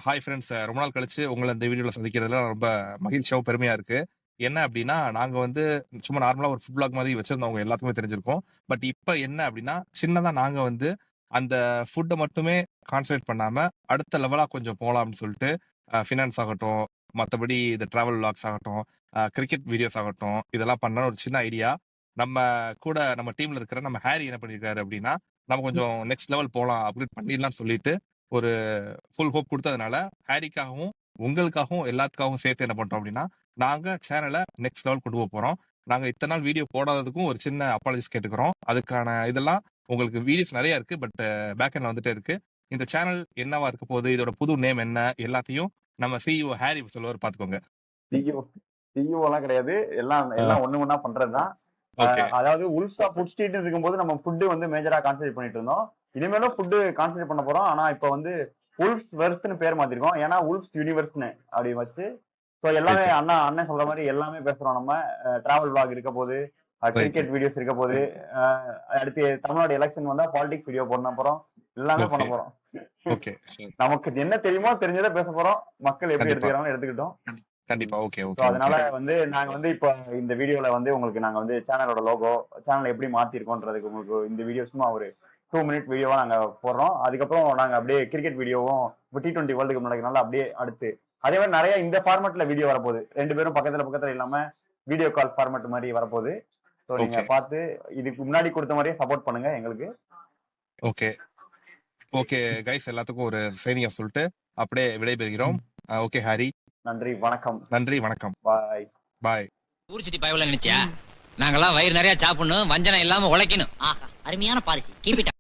Hi friends. ரொம்ப நாள் கழிச்சு உங்கள இந்த வீடியோல சந்திக்கிறதுல ரொம்ப மகிழ்ச்சியாவும், பெருமையா இருக்கு. என்ன அப்டின்னா, நாங்க வந்து சும்மா நார்மலா ஒரு ஃபுட் விளாக் மாரி வச்சிருந்தவங்க எல்லாத்துக்குமே தெரிஞ்சிருக்கும். பட் இப்ப என்ன அப்டின்னா, சின்னதா நாங்க வந்து அந்த ஃபுட்ட மட்டுமே கான்சன்ட்ரேட் பண்ணாம, அடுத்த லெவலா கொஞ்சம் போலாம் அப்டின்னு சொல்ட்டு, ஃபினான்ஸ் ஆகட்டும், மத்தபடி இந்த டிராவல் விளாக்ஸ் ஆகட்டும், கிரிக்கெட் வீடியோஸ் ஆகட்டும், இதெல்லாம் பண்ண ஒரு சின்ன ஐடியா. நம்ம கூட நம்ம டீம்ல இருக்கிற நம்ம ஹேரி என்ன பண்ணியிருக்காரு அப்டின்னா, நம்ம கொஞ்சம் நெக்ஸ்ட் லெவல் போலாம், அப்கிரேட் பண்ணிடலாம்னு சொல்லிட்டு ஒரு ஃபுல் ஹோப் குடுத்ததுனால, ஹாரிக்காகவும், உங்களுக்காகவும், எல்லாத்துக்காகவும் சேர்த்து என்ன பண்றோம் அப்டின்னா, நாங்க சேனல நெக்ஸ்ட் லெவல் கொண்டு போறோம். நாங்க இத்தன நாள் வீடியோ போடாததுக்கும் ஒரு சின்ன அப்பாலஜிஸ் கேட்டுக்கிறோம். அதுக்கான இதெல்லாம் உங்களுக்கு வீடியோஸ் நெறைய இருக்கு. பட் பேக் எண்ட்ல வந்துட்டே இருக்கு. இந்த சேனல் என்னவா இருக்க போகுது? இதோட புது நேம் என்ன? எல்லாத்தையும் நம்ம சிஇஓ ஹாரி சொல்லுவாரு பார்த்துக்கோங்க. சிஇஓ சிஇஓலாம் கிடையாது. எல்லாம் ஆ. எல்லாம் ஒண்ணு ஒண்ணா பண்றதுதான். ஓகே. அதாவது உல்ஃபா ஃபுட் ஸ்ட்ரீட்னு இருக்கும்போது நம்ம ஃபுட் வந்து மேஜரா கான்சென்ட்ரேட் பண்ணிட்டு இருந்தோம். இனிமேலும் ஃபுட் கான்சென்ட்ரேட் பண்ண போறோம். ஆனா இப்ப வந்து உல்ஃப்ஸ் வெர்ஸ்னு பேர் மாத்திருக்கோம். ஏன்னா உல்ஃப்ஸ் யூனிவர்ஸ்னு அப்படி வச்சு ஸோ எல்லாமே ரைட். அண்ணன் சொல்ற மாதிரி எல்லாமே பேசுறோம் நம்ம. டிராவல் vlog இருக்க போது, ரைட். கிரிக்கெட் வீடியோஸ் இருக்க போது, அடுத்து தமிழ்நாடு எலெக்ஷன் வந்தா பாலிடிக்ஸ் வீடியோ போட போறோம். எல்லாமே பண்ண ஓகே. போறோம். ஓகே. ஷூர். நமக்கு என்ன தெரியுமோ தெரிஞ்சதை பேச போறோம். மக்கள் எப்படி கண்டிப்பா. எடுத்துக்கிறாங்கன்னு எடுத்துக்கிட்டோம். கண்டிப்பா. Okay, so okay, okay. அதனால வந்து நாங்க வந்து இப்போ இந்த வீடியோல வந்து உங்களுக்கு நாங்க வந்து சேனலோட லோகோ, சேனல் எப்படி மாத்திருக்கோன்றதுக்கு உங்களுக்கு இந்த வீடியோ சும்மா ஒரு 2 மினிட் வீடியோவா நாங்க போடுறோம். அதுக்கப்புறம் நாங்க அப்படியே கிரிக்கெட் வீடியோவும் இப்போ T20 வேர்ல்டு கப் நடக்கிறனால அப்படியே அடுத்து அதே மாதிரி நிறைய இந்த ஃபார்மேட்ல வீடியோ வரப்போகுது. 2 பேரும் பக்கத்துல பக்கத்துல இல்லாம வீடியோ கால் ஃபார்மேட் மாதிரி வரப்போகுது. ஸோ நீங்க ஓகே. பார்த்து இதுக்கு முன்னாடி கொடுத்த மாதிரியே சப்போர்ட் பண்ணுங்க எங்களுக்கு. ஓகே. ஓகே கைஸ், எல்லாத்துக்கும் ஒரு சைனிங் ஆஃப் சொல்லிட்டு அப்படியே விடைபெறுகிறோம். Okay Harry. நன்றி, வணக்கம், நன்றி, வணக்கம். பாய். பாய். ஊர் சுத்தி பயவுல நினைச்சியா? நாங்கெல்லாம் வயிறு நிறைய சாப்பிடணும், வஞ்சனம் இல்லாம உழைக்கணும். ஆஹா, அருமையான பாலிசி. Keep it